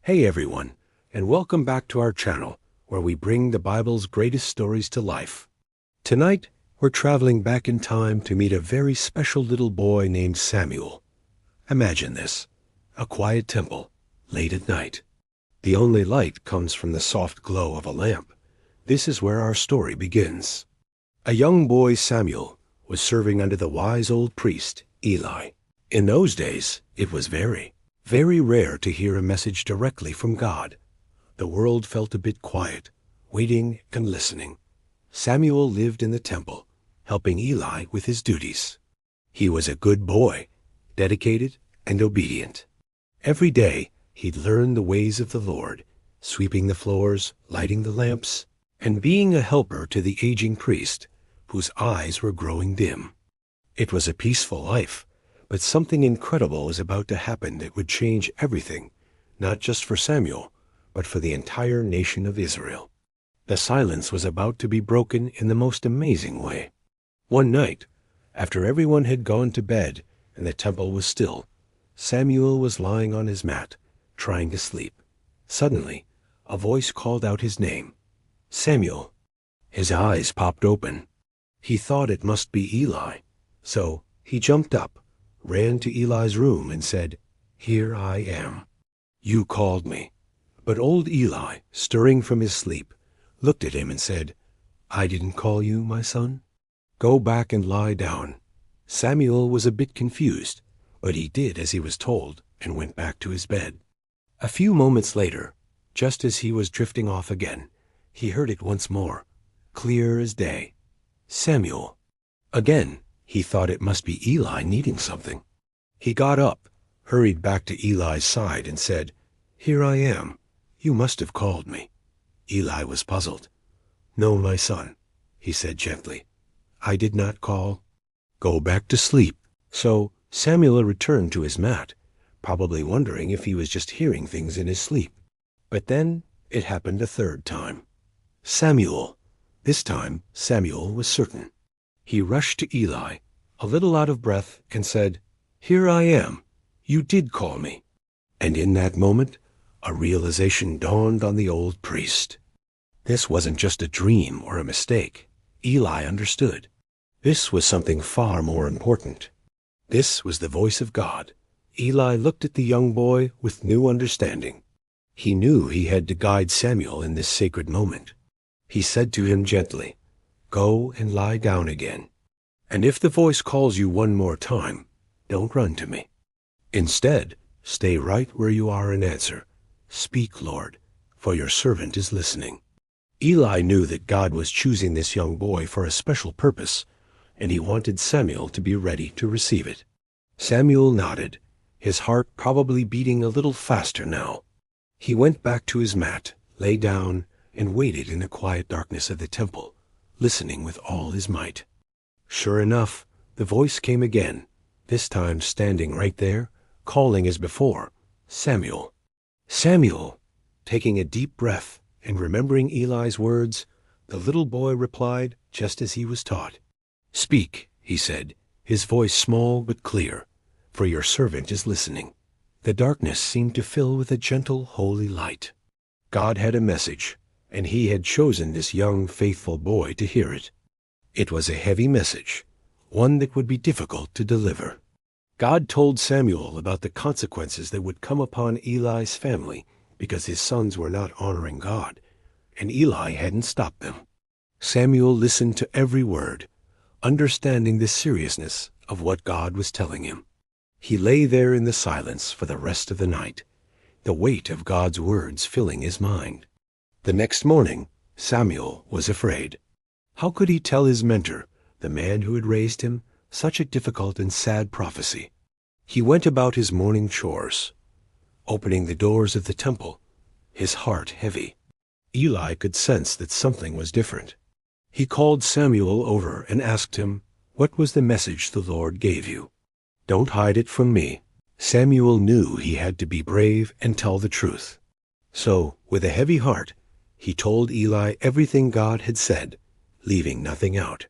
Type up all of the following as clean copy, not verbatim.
Hey everyone, and welcome back to our channel, where we bring the Bible's greatest stories to life. Tonight, we're traveling back in time to meet a very special little boy named Samuel. Imagine this, a quiet temple, late at night. The only light comes from the soft glow of a lamp. This is where our story begins. A young boy, Samuel, was serving under the wise old priest, Eli. In those days, it was very rare to hear a message directly from God. The world felt a bit quiet, waiting and listening. Samuel lived in the temple, helping Eli with his duties. He was a good boy, dedicated and obedient. Every day, he'd learn the ways of the Lord, sweeping the floors, lighting the lamps, and being a helper to the aging priest, whose eyes were growing dim. It was a peaceful life, but something incredible was about to happen that would change everything, not just for Samuel, but for the entire nation of Israel. The silence was about to be broken in the most amazing way. One night, after everyone had gone to bed and the temple was still, Samuel was lying on his mat, trying to sleep. Suddenly, a voice called out his name, "Samuel." His eyes popped open. He thought it must be Eli, so he jumped up, ran to Eli's room and said, "Here I am. You called me." But old Eli, stirring from his sleep, looked at him and said, "I didn't call you, my son. Go back and lie down." Samuel was a bit confused, but he did as he was told and went back to his bed. A few moments later, just as he was drifting off again, he heard it once more, clear as day. "Samuel." Again, he thought it must be Eli needing something. He got up, hurried back to Eli's side and said, "Here I am. You must have called me." Eli was puzzled. "No, my son," he said gently. "I did not call. Go back to sleep." So Samuel returned to his mat, probably wondering if he was just hearing things in his sleep. But then it happened a third time. "Samuel." This time Samuel was certain. He rushed to Eli, a little out of breath, and said, "Here I am. You did call me." And in that moment, a realization dawned on the old priest. This wasn't just a dream or a mistake. Eli understood. This was something far more important. This was the voice of God. Eli looked at the young boy with new understanding. He knew he had to guide Samuel in this sacred moment. He said to him gently, "Go and lie down again. And if the voice calls you one more time, don't run to me. Instead, stay right where you are and answer, 'Speak, Lord, for your servant is listening.'" Eli knew that God was choosing this young boy for a special purpose, and he wanted Samuel to be ready to receive it. Samuel nodded, his heart probably beating a little faster now. He went back to his mat, lay down, and waited in the quiet darkness of the temple, listening with all his might. Sure enough, the voice came again, this time standing right there, calling as before, "Samuel." "Samuel." Taking a deep breath and remembering Eli's words, the little boy replied just as he was taught. "Speak," he said, his voice small but clear, "for your servant is listening." The darkness seemed to fill with a gentle, holy light. God had a message, and he had chosen this young, faithful boy to hear it. It was a heavy message, one that would be difficult to deliver. God told Samuel about the consequences that would come upon Eli's family because his sons were not honoring God, and Eli hadn't stopped them. Samuel listened to every word, understanding the seriousness of what God was telling him. He lay there in the silence for the rest of the night, the weight of God's words filling his mind. The next morning, Samuel was afraid. How could he tell his mentor, the man who had raised him, such a difficult and sad prophecy? He went about his morning chores, opening the doors of the temple, his heart heavy. Eli could sense that something was different. He called Samuel over and asked him, "What was the message the Lord gave you? Don't hide it from me." Samuel knew he had to be brave and tell the truth. So, with a heavy heart, he told Eli everything God had said, leaving nothing out.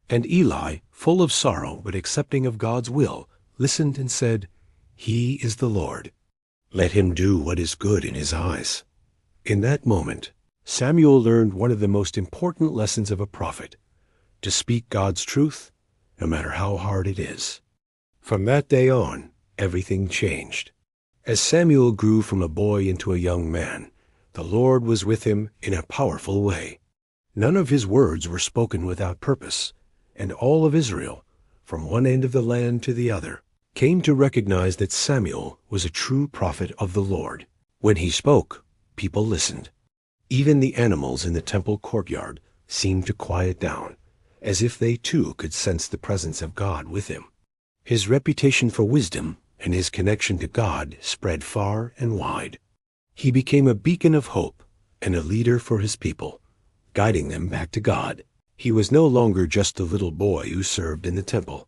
And Eli, full of sorrow but accepting of God's will, listened and said, "He is the Lord." Let him do what is good in his eyes. In that moment, Samuel learned one of the most important lessons of a prophet: to speak God's truth, no matter how hard it is. From that day on, everything changed. As Samuel grew from a boy into a young man, the Lord was with him in a powerful way. None of his words were spoken without purpose, and all of Israel, from one end of the land to the other, came to recognize that Samuel was a true prophet of the Lord. When he spoke, people listened. Even the animals in the temple courtyard seemed to quiet down, as if they too could sense the presence of God with him. His reputation for wisdom and his connection to God spread far and wide. He became a beacon of hope and a leader for his people, guiding them back to God. He was no longer just a little boy who served in the temple.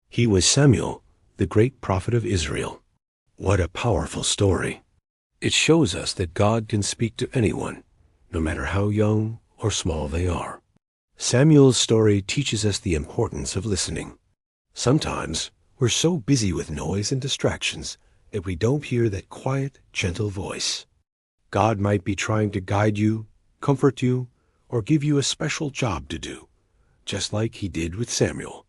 He was Samuel, the great prophet of Israel. What a powerful story. It shows us that God can speak to anyone, no matter how young or small they are. Samuel's story teaches us the importance of listening. Sometimes we're so busy with noise and distractions that we don't hear that quiet, gentle voice. God might be trying to guide you, comfort you, or give you a special job to do, just like he did with Samuel.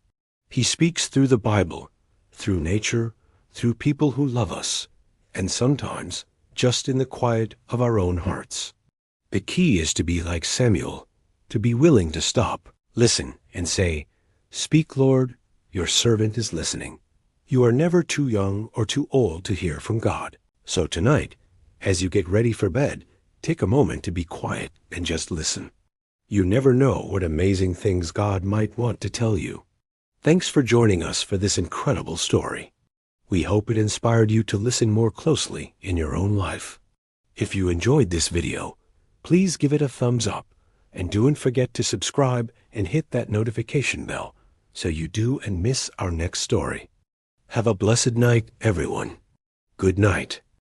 He speaks through the Bible, through nature, through people who love us, and sometimes just in the quiet of our own hearts. The key is to be like Samuel, to be willing to stop, listen, and say, "Speak, Lord, your servant is listening." You are never too young or too old to hear from God. So tonight, as you get ready for bed, take a moment to be quiet and just listen. You never know what amazing things God might want to tell you. Thanks for joining us for this incredible story. We hope it inspired you to listen more closely in your own life. If you enjoyed this video, please give it a thumbs up, and don't forget to subscribe and hit that notification bell so you don't miss our next story. Have a blessed night, everyone. Good night.